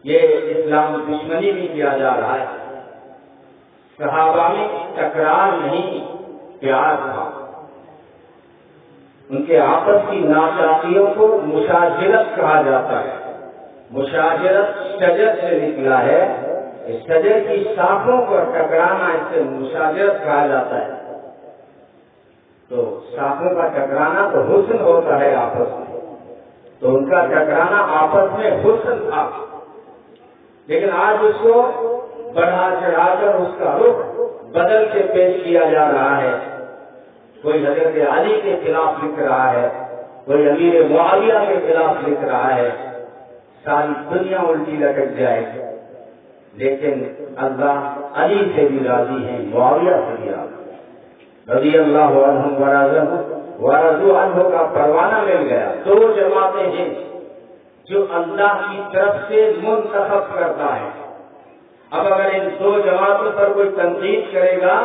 یہ اسلام دشمنی بھی کیا جا رہا ہے۔ صحابہ میں تکرار نہیں، پیار تھا۔ ان کے آپس کی ناچاقیوں کو مشاجرت کہا جاتا ہے۔ مشاجرت شجر سے نکلا ہے، شجر کی شاخوں پر ٹکرانا اس سے مشاجرت کہا جاتا ہے۔ تو شاخوں کا ٹکرانا تو حسن ہوتا ہے آپس میں، تو ان کا ٹکرانا آپس میں حسن تھا، لیکن آج اس کو بڑھا چڑھا کر اس کا رخ بدل کے پیش کیا جا رہا ہے۔ کوئی حضرت علی کے خلاف لکھ رہا ہے، کوئی امیر معاویہ کے خلاف لکھ رہا ہے، ساری دنیا الٹی لٹک جائے، لیکن اللہ علی سے بھی راضی ہے، معاویہ سے بھی راضی، رضی اللہ عنہم ورضوا عنہ کا پروانہ مل گیا۔ دو جماعتیں ہیں جو اللہ کی طرف سے منتخب کرتا ہے۔ اب اگر ان دو جماعتوں پر کوئی تنقید کرے گا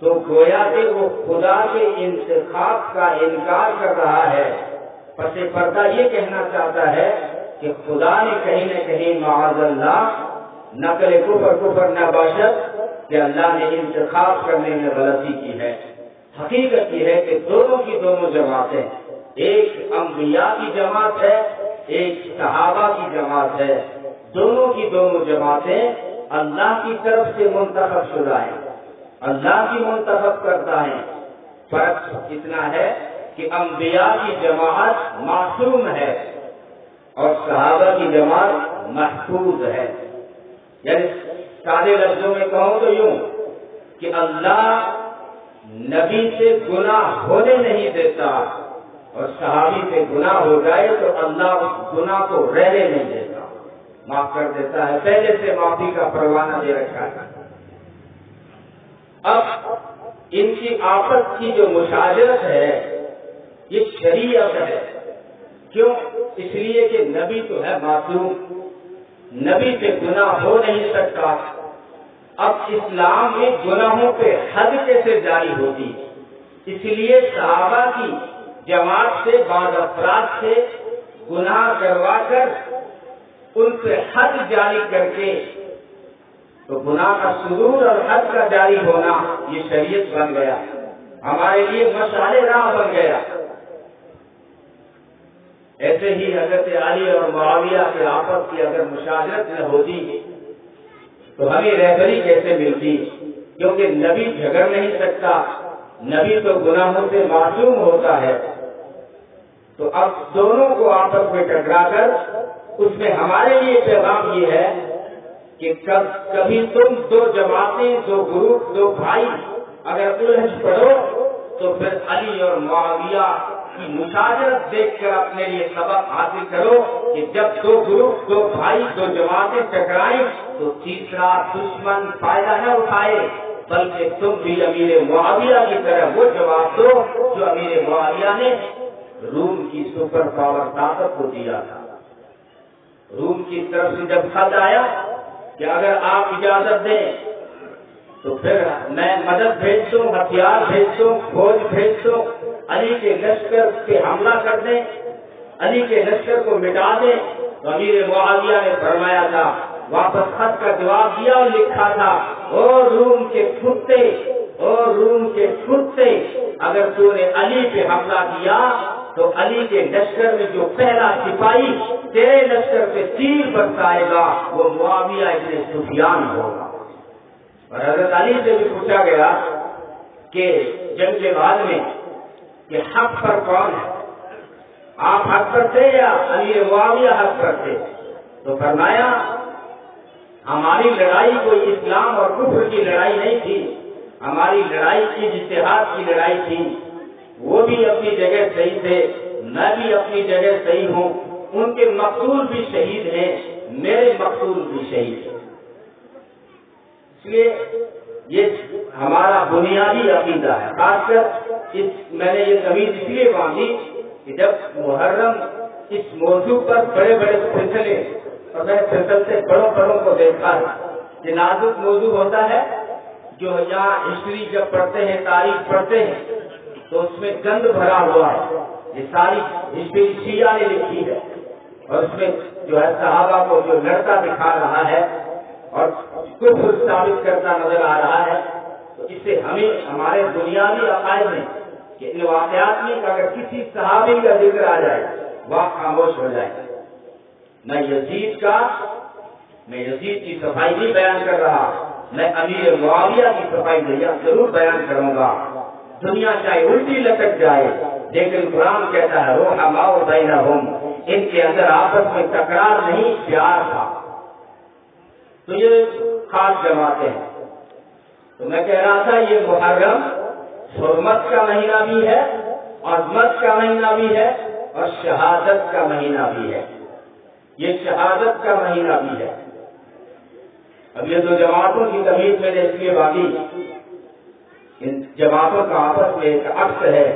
تو گویا کہ وہ خدا کے انتخاب کا انکار کر رہا ہے، پس پردہ یہ کہنا چاہتا ہے کہ خدا نے کہیں نہ کہیں معاذ اللہ نقل کفر نہ باشد کہ اللہ نے انتخاب کرنے میں غلطی کی ہے۔ حقیقت یہ ہے کہ دونوں کی دونوں جماعتیں، ایک انبیاء کی جماعت ہے، ایک صحابہ کی جماعت ہے، دونوں کی دونوں جماعتیں اللہ کی طرف سے منتخب شدہ ہیں، اللہ کی منتخب کرتا ہے۔ فرق اتنا ہے کہ انبیاء کی جماعت معصوم ہے اور صحابہ کی جماعت محفوظ ہے۔ یعنی سادے لفظوں میں کہوں تو یوں کہ اللہ نبی سے گناہ ہونے نہیں دیتا، اور صحابی سے گناہ ہو جائے تو اللہ اس گناہ کو رہنے نہیں دیتا، معاف کر دیتا ہے، پہلے سے معافی کا پروانہ دے رکھا ہے۔ اب ان کی آپس کی جو مشاجرت ہے یہ شریعت ہے۔ کیوں؟ اس لیے کہ نبی تو ہے معصوم، نبی سے گناہ ہو نہیں سکتا۔ اب اسلام میں گناہوں پہ حد کیسے جاری ہوتی؟ اس لیے صحابہ کی جماعت سے بعض افراد سے گناہ کروا کر ان پہ حد جاری کر کے، تو گناہ کا صدور اور حد کا جاری ہونا یہ شریعت بن گیا، ہمارے لیے مشعل راہ بن گیا۔ ایسے ہی حضرت علی اور معاویہ کے آپس کی اگر مشاجرت نہ ہوتی تو ہمیں رہبری کیسے ملتی؟ کیونکہ نبی جھگڑ نہیں سکتا، نبی تو گناہوں سے معصوم ہوتا ہے۔ تو اب دونوں کو آپس میں ٹکرا کر اس میں ہمارے لیے پیغام یہ ہے کہ کبھی تم دو جماعتیں، دو گروپ، دو بھائی اگر الجھ پڑو تو پھر علی اور معاویہ کی مشاجرت دیکھ کر اپنے لیے سبق حاصل کرو کہ جب دو گروپ، دو بھائی، دو جماعتیں ٹکرائیں تو تیسرا دشمن فائدہ نہ اٹھائے، بلکہ تم بھی امیر معاویہ کی طرح وہ جواب دو جو امیر معاویہ نے روم کی سپر پاور طاقت کو دیا تھا۔ روم کی طرف سے جب خط آیا کہ اگر آپ اجازت دیں تو پھر میں مدد بھیج دوں، ہتھیار بھیج دوں، فوج بھیج دوں، علی کے لشکر پہ حملہ کر دیں، علی کے لشکر کو مٹا دیں، تو امیر معاویہ نے فرمایا تھا، واپس خط کا جواب دیا اور لکھا تھا، او روم کے کتے، او روم کے کتے، اگر تو نے علی پہ حملہ کیا تو علی کے لشکر میں جو پہلا سپاہی تیرے لشکر پہ تیر برسائے گا وہ معاویہ ابن سفیان ہوگا۔ اور حضرت علی سے بھی پوچھا گیا کہ جنگ کے بعد میں کہ حق پر کون ہے، آپ حق پر تھے یا امیر معاویہ حق پر تھے؟ تو فرمایا ہماری لڑائی کوئی اسلام اور کفر کی لڑائی نہیں تھی، ہماری لڑائی کی اجتہاد کی لڑائی تھی، وہ بھی اپنی جگہ صحیح تھے، میں بھی اپنی جگہ صحیح ہوں، ان کے مقتول بھی شہید ہیں، میرے مقتول بھی شہید ہیں۔ اس لیے یہ ہمارا بنیادی عقیدہ ہے۔ خاص کر میں نے یہ تمیز اس لیے باندھی کہ جب محرم اس موضوع پر بڑے بڑے سلسلے، اور میں سلسلے بڑوں کو دیکھا ہے، یہ نازک موضوع ہوتا ہے، جو یہاں ہسٹری جب پڑھتے ہیں، تاریخ پڑھتے ہیں تو اس میں گند بھرا ہوا ہے۔ یہ ساری ہسٹری شیعہ نے لکھی ہے، اور اس میں جو ہے صحابہ کو جو لڑتا دکھا رہا ہے اور کفر ثابت کرتا نظر آ رہا ہے، تو اس سے ہمیں ہمارے بنیادی عقائد میں کہ ان واقعات میں اگر کسی صحابی کا ذکر آ جائے وہ خاموش ہو جائے۔ میں یزید کی صفائی نہیں بیان کر رہا، میں امیر معاویہ کی صفائی ضرور بیان کروں گا، دنیا چاہے الٹی لٹک جائے، لیکن قرآن کہتا ہے رحماء بینہم، ان کے اندر آپس میں تکرار نہیں، پیار تھا۔ تو یہ خاص جماعتیں ہیں۔ تو میں کہہ رہا تھا یہ محرم حرمت کا مہینہ بھی ہے، عظمت کا مہینہ بھی ہے، اور شہادت کا مہینہ بھی ہے۔ یہ شہادت کا مہینہ بھی ہے۔ اب یہ دو جماعتوں کی تمیز میں نے اس لیے باقی ان جماعتوں کا آپس میں ایک عکس ہے،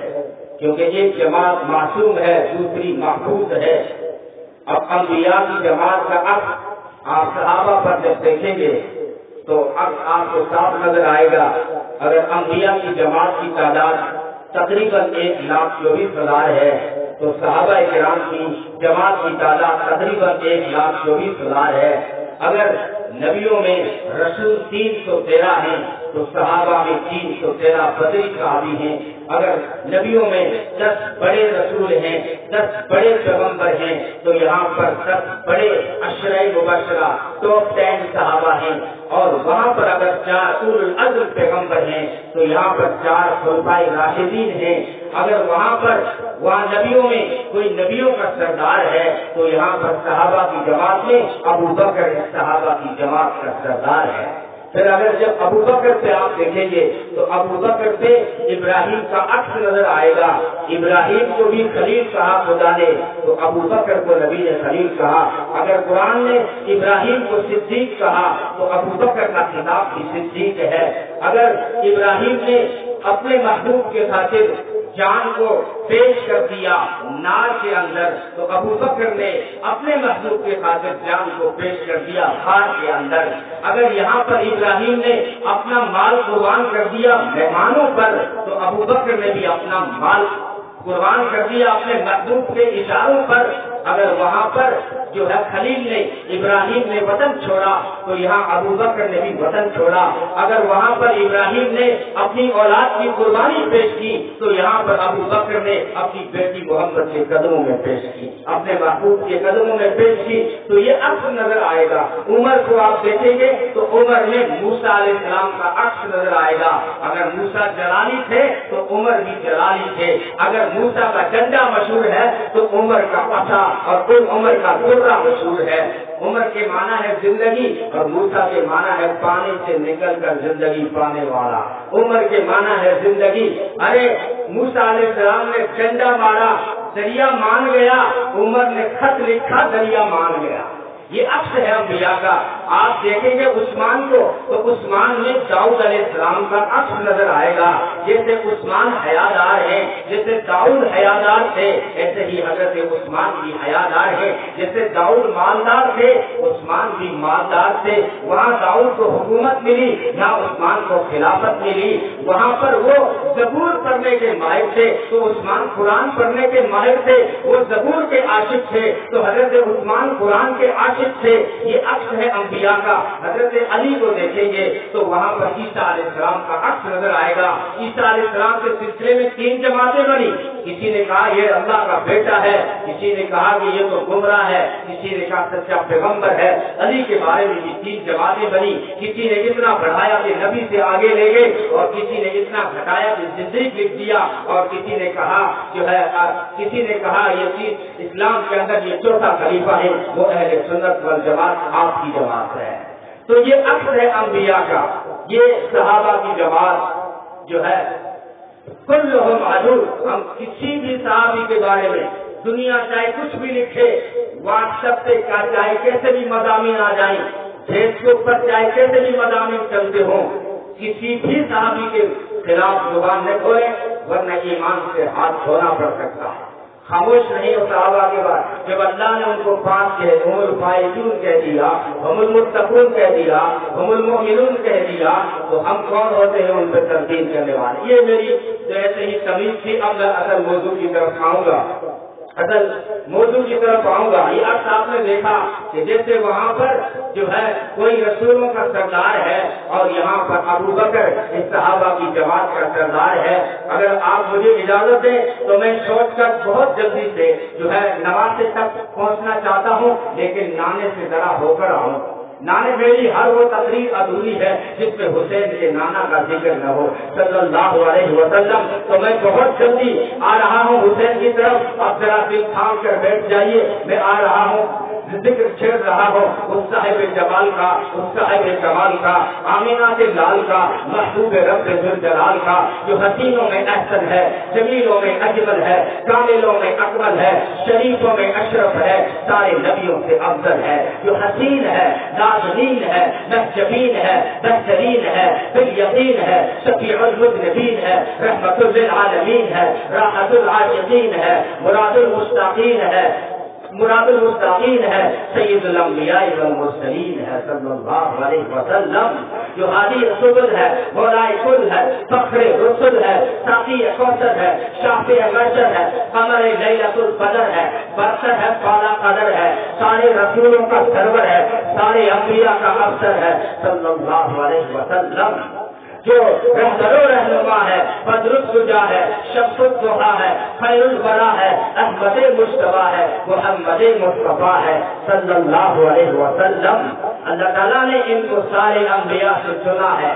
کیونکہ ایک جماعت معصوم ہے، دوسری محفوظ ہے۔ اب انبیاء کی جماعت کا عکس آپ صحابہ پر جب دیکھیں گے تو اب آپ کو صاف نظر آئے گا۔ اگر انبیاء کی جماعت کی تعداد تقریباً 1,24,000 ہے تو صحابہ کرام کی جماعت کی تعداد تقریباً 1,24,000 ہے۔ اگر نبیوں میں رسول 313 ہیں تو صحابہ میں 313 بدری صحابی ہیں۔ اگر نبیوں میں 10 بڑے رسول ہیں، 10 بڑے پیغمبر ہیں، تو یہاں پر 10 بڑے عشرہ مبشرہ ٹاپ 10 صحابہ ہیں۔ اور وہاں پر اگر 4 اولو العزم پیغمبر ہیں تو یہاں پر 4 خلفائے راشدین ہیں۔ اگر وہاں نبیوں میں کوئی نبیوں کا سردار ہے تو یہاں پر صحابہ کی جماعت میں ابو بکر صحابہ کی جماعت کا سردار ہے۔ پھر اگر جب ابو بکر پہ آپ دیکھیں گے تو ابو بکر پہ ابراہیم کا عکس نظر آئے گا۔ ابراہیم کو بھی خلیل کہا خدا نے، تو ابو بکر کو نبی نے خلیل کہا۔ اگر قرآن نے ابراہیم کو صدیق کہا تو ابو بکر کا خطاب بھی صدیق ہے۔ اگر ابراہیم نے اپنے محبوب کے خاطر جان کو پیش کر دیا نار کے اندر، تو ابو بکر نے اپنے محبوب کے خاطر جان کو پیش کر دیا خار کے اندر۔ اگر یہاں پر ابراہیم نے اپنا مال قربان کر دیا مہمانوں پر، تو ابو بکر نے بھی اپنا مال قربان کر دیا اپنے محبوب کے اشاروں پر۔ اگر وہاں پر جو ہے خلیل نے ابراہیم نے وطن چھوڑا تو یہاں ابو بکر نے بھی وطن چھوڑا۔ اگر وہاں پر ابراہیم نے اپنی اولاد کی قربانی پیش کی تو یہاں پر ابو بکر نے اپنی بیٹی محمد کے قدموں میں پیش کی، اپنے محبوب کے قدموں میں پیش کی۔ تو یہ عکس نظر آئے گا۔ عمر کو آپ دیکھیں گے تو عمر میں موسیٰ علیہ السلام کا عکس نظر آئے گا۔ اگر موسیٰ جلالی تھے تو عمر بھی جلالی تھے۔ اگر موسیٰ کا ڈنڈا مشہور ہے تو عمر کا عصا اور عمر کا درہ مشہور ہے۔ عمر کے معنی ہے زندگی اور موسیٰ کے معنی ہے پانی سے نکل کر زندگی پانے والا۔ عمر کے معنی ہے زندگی۔ ارے موسیٰ علیہ السلام نے ڈنڈا مارا، دریا مان گیا، عمر نے خط لکھا، دریا مان گیا۔ یہ عکس ہے انبیاء کا۔ آپ دیکھیں گے عثمان کو تو عثمان میں داؤد علیہ السلام کا عکس نظر آئے گا۔ جیسے عثمان حیادار ہیں، جیسے داؤد حیادار تھے، ایسے ہی حضرت عثمان بھی حیادار ہیں۔ جیسے داؤد مالدار تھے، عثمان بھی مالدار تھے۔ وہاں داؤد کو حکومت ملی، یہاں عثمان کو خلافت ملی۔ وہاں پر وہ زبور پڑھنے کے ماہر تھے تو عثمان قرآن پڑھنے کے ماہر تھے۔ وہ زبور کے عاشق تھے تو حضرت عثمان قرآن کے عاشق تھے۔ یہ عکس ہے انبیاء کا۔ حضرت علی کو دیکھیں گے تو وہاں پر عیسیٰ علیہ السلام کا عکس نظر آئے گا۔ عیسیٰ علیہ السلام کے سلسلے میں 3 جماعتیں بنی۔ کسی نے کہا یہ اللہ کا بیٹا ہے، کسی نے کہا کہ یہ تو گمراہ ہے، کسی نے کہا سچا پیغمبر ہے۔ علی کے بارے میں بھی 3 جماعتیں بنی۔ کسی نے اتنا بڑھایا کہ نبی سے آگے لے گئے، اور کسی نے اتنا گھٹایا کہ زندگی لکھ دیا، اور کسی نے کہا یہ چیز اسلام کے اندر یہ چوتھا خلیفہ ہے، وہ اہل سنت والجماعت آپ کی جماعت ہے۔ تو یہ عکس ہے انبیاء کا۔ یہ صحابہ کی جماعت جو ہے کلہم عدو، ہم کسی بھی صحابی کے بارے میں دنیا چاہے کچھ بھی لکھے، واٹس ایپ پہ چاہے کیسے بھی مضامین آ جائیں، فیس بک پر چاہے کیسے بھی مضامین چلتے ہوں، کسی بھی صحابی کے خلاف زبان نہ کھولے، ورنہ ایمان سے ہاتھ دھونا پڑ سکتا ہے۔ خاموش نہیں ہو صحابہ کے بعد۔ جب اللہ نے ان کو 5 کہے، ہم الفائزون کہہ دیا، ہم المتقون کہہ دیا، ہم المؤمنون کہہ دیا، تو ہم کون ہوتے ہیں ان پہ تنقید کرنے والے؟ یہ میری ایسے ہی تمیز تھی۔ اب میں اصل موضوع کی طرف آؤں گا۔ اصل موضوع کی طرف آؤں گا. یہ عکس آپ نے دیکھا کہ جیسے وہاں پر جو ہے کوئی رسولوں کا سردار ہے اور یہاں پر ابو بکر اس صحابہ کی جماعت کا سردار ہے. اگر آپ مجھے اجازت دیں تو میں چھوٹ کر بہت جلدی سے جو ہے نواسے تک پہنچنا چاہتا ہوں، لیکن نانے سے ذرا ہو کر آؤں. نانے میری ہر وہ تقریر ادھوری ہے جس میں حسین کے نانا کا ذکر نہ ہو صلی اللہ علیہ وسلم. تو میں بہت جلدی آ رہا ہوں حسین کی طرف. آپ ذرا دل تھام کر بیٹھ جائیے، میں آ رہا ہوں. ذکر چھیڑ رہا ہوں اس صاحب جمال کا، اس صاحب جمال کا، آمینہ کے لال کا، محبوب رب ذوالجلال کا، جو حسینوں میں احسن ہے، جمیلوں میں اجمل ہے، کاملوں میں اکمل ہے، شریفوں میں اشرف ہے، سارے نبیوں سے افضل ہے، جو حسین ہے، نازنین ہے، محجبین ہے، بہترین ہے، بالیقین ہے، شفیع المذنبین ہے، رحمت للعالمین ہے، راحت العاشقین ہے، مراد المشتاقین ہے، مراد المستقین ہے، سید الانبیاء والمرسلین ہے صلی اللہ علیہ وسلم. جو ہادی السبل ہے، مولائے کل ہے، فخر رسل ہے، ساقی کوثر ہے، شافع محشر ہے، قمر لیلۃ القدر ہے، برتر ہے، بالا قدر ہے، سارے رسولوں کا سرور ہے، سارے انبیاء کا افسر ہے صلی اللہ علیہ وسلم. جو رہبر و رہنما ہے، بدر الدجا ہے، شمس الضحیٰ ہے، خیر الورا ہے، احمد مجتبیٰ ہے، محمد مصطفیٰ ہے صلی اللہ علیہ وسلم. اللہ تعالیٰ نے ان کو سارے انبیاء سے چنا ہے،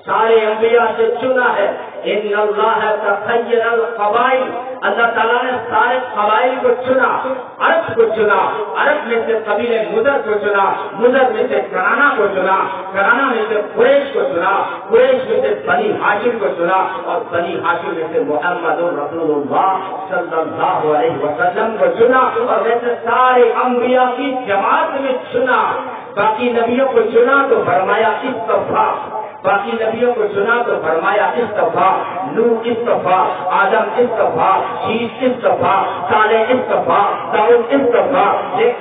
سارے انبیاء سے چنا ہے. ان اللہ تخیر القبائل، اللہ تعالیٰ نے سارے قبائل کو چنا. عرب کو چنا، عرب میں سے قبیلے مدر کو چنا، مدر میں سے کنانا کو چنا، کنانا میں سے قریش کو چنا، قریش میں سے بنی ہاشم کو چنا، اور بنی ہاشم میں سے محمد رسول اللہ صلی اللہ علیہ وسلم کو چنا. اور ویسے سارے انبیاء کی جماعت میں چنا. باقی نبیوں کو چنا تو فرمایا استفا، باقی نبیوں کو چنا تو فرمایا استفا. نوح استفا، آدم استفا، شیش استفا، صالح استفا، داؤد استفا.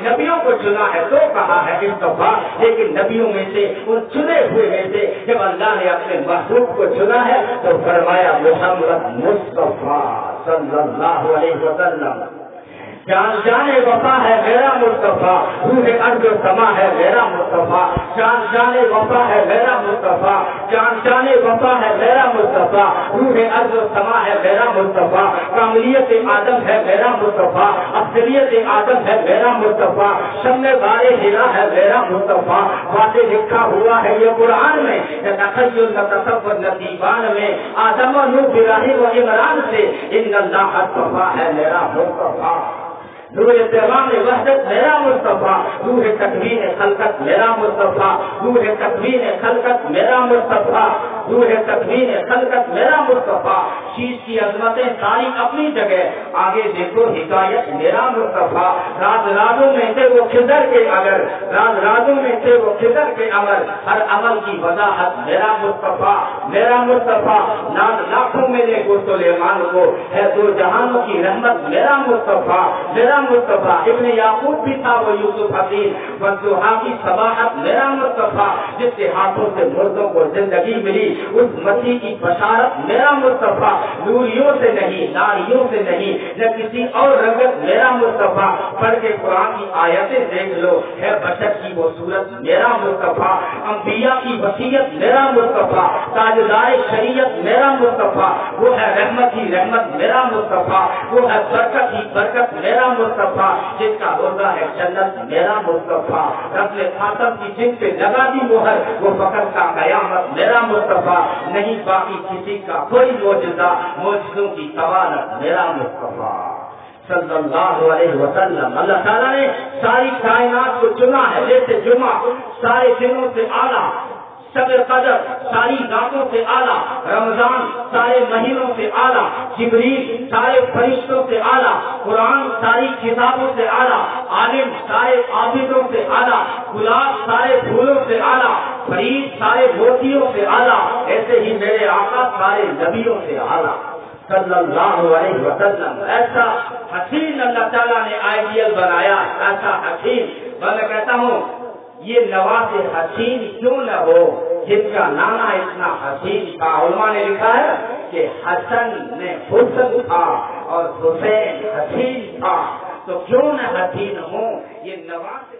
نبیوں کو چنا ہے تو کہا ہے استفا. لیکن نبیوں میں سے ان چنے ہوئے میں سے جب اللہ نے اپنے محبوب کو چنا ہے تو فرمایا محمد مصطفیٰ صلی اللہ علیہ وسلم. جان جان وفا ہے میرا مصطفیٰ، روح ارض و سما ہے میرا مصطفیٰ. جان جان وفا ہے میرا مصطفیٰ، جان جان وفا ہے میرا مصطفیٰ، روح ارض و سما ہے میرا مصطفیٰ. کاملیت آدم ہے میرا مصطفیٰ، افضلیت آدم ہے میرا مصطفیٰ. شمع بارے ہرا ہے میرا مصطفیٰ. باتیں لکھا ہوا ہے یہ قرآن میں، تخیل نہ تصور نہ دیوان میں. آدم و نوح ابراہیم و عمران سے ان اللہ اصطفیٰ ہے میرا مصطفیٰ. روح پیغام وحدت میرا مصطفیٰ، روح تکوین خلقت میرا مصطفیٰ، روح تکوین خلقت میرا مصطفیٰ، روح تکوین خلقت میرا مصطفیٰ. شیش کی عظمتیں ساری اپنی جگہ، آگے دیکھو حکایت میرا مصطفیٰ. راز رازوں میں سے وہ خضر کے اگر، راز رازوں میں سے وہ خضر کے عمل، ہر عمل کی وضاحت میرا مصطفیٰ، میرا مصطفیٰ. لاکھوں میں دیکھو سلیمان کو، ہے دو جہانوں کی رحمت میرا مصطفیٰ، میرا مصطفیٰ. ابن یعقوب بھی تھا وہ یوسف حکیم، والضحیٰ کی صباحت میرا مصطفیٰ. جس کے ہاتھوں سے مردوں کو زندگی ملی، اس مسیح کی بشارت میرا مصطفیٰ. نوریوں سے نہیں، ناریوں سے نہیں، نہ کسی اور رنگت میرا مصطفیٰ. پڑھ کے قرآن کی آیتیں دیکھ لو، ہے بشر کی وہ صورت میرا مصطفیٰ. انبیاء کی وصیت میرا مصطفیٰ، تاجدار شریعت میرا مصطفیٰ. وہ ہے رحمت ہی رحمت میرا مصطفیٰ، وہ ہے برکت ہی برکت میرا مصطفیٰ. جس کا روزہ ہے جنت میرا مصطفیٰ. رب نے خاتم کی جن پہ لگا دی مہر، وہ فقط کا قیامت میرا مصطفیٰ. نہیں باقی کسی کا کوئی معجزہ، معجزوں کی طوالت میرا مصطفیٰ صلی اللہ علیہ وسلم. اللہ تعالیٰ نے ساری کائنات کو چنا ہے. جیسے جمعہ سارے دنوں سے اعلیٰ، شب قدر ساری راتوں سے اعلیٰ، رمضان سارے مہینوں سے اعلیٰ، جبریل سارے فرشتوں سے اعلیٰ، قرآن ساری کتابوں سے اعلیٰ، عالم سارے عابدوں سے اعلیٰ، گلاب سارے پھولوں سے اعلیٰ، فرید سارے موتیوں سے اعلیٰ. ایسے ہی میرے آقا سارے نبیوں سے اعلیٰ صلی اللہ علیہ وسلم. ایسا حسین اللہ تعالیٰ نے آئیڈیل بنایا، ایسا حسین. میں کہتا ہوں یہ نواز حسین کیوں نہ ہو جن کا نانا اتنا حسین تھا؟ علماء نے لکھا ہے کہ حسن میں حسن تھا اور حسین حسین تھا، تو کیوں نہ حسین ہو یہ نواز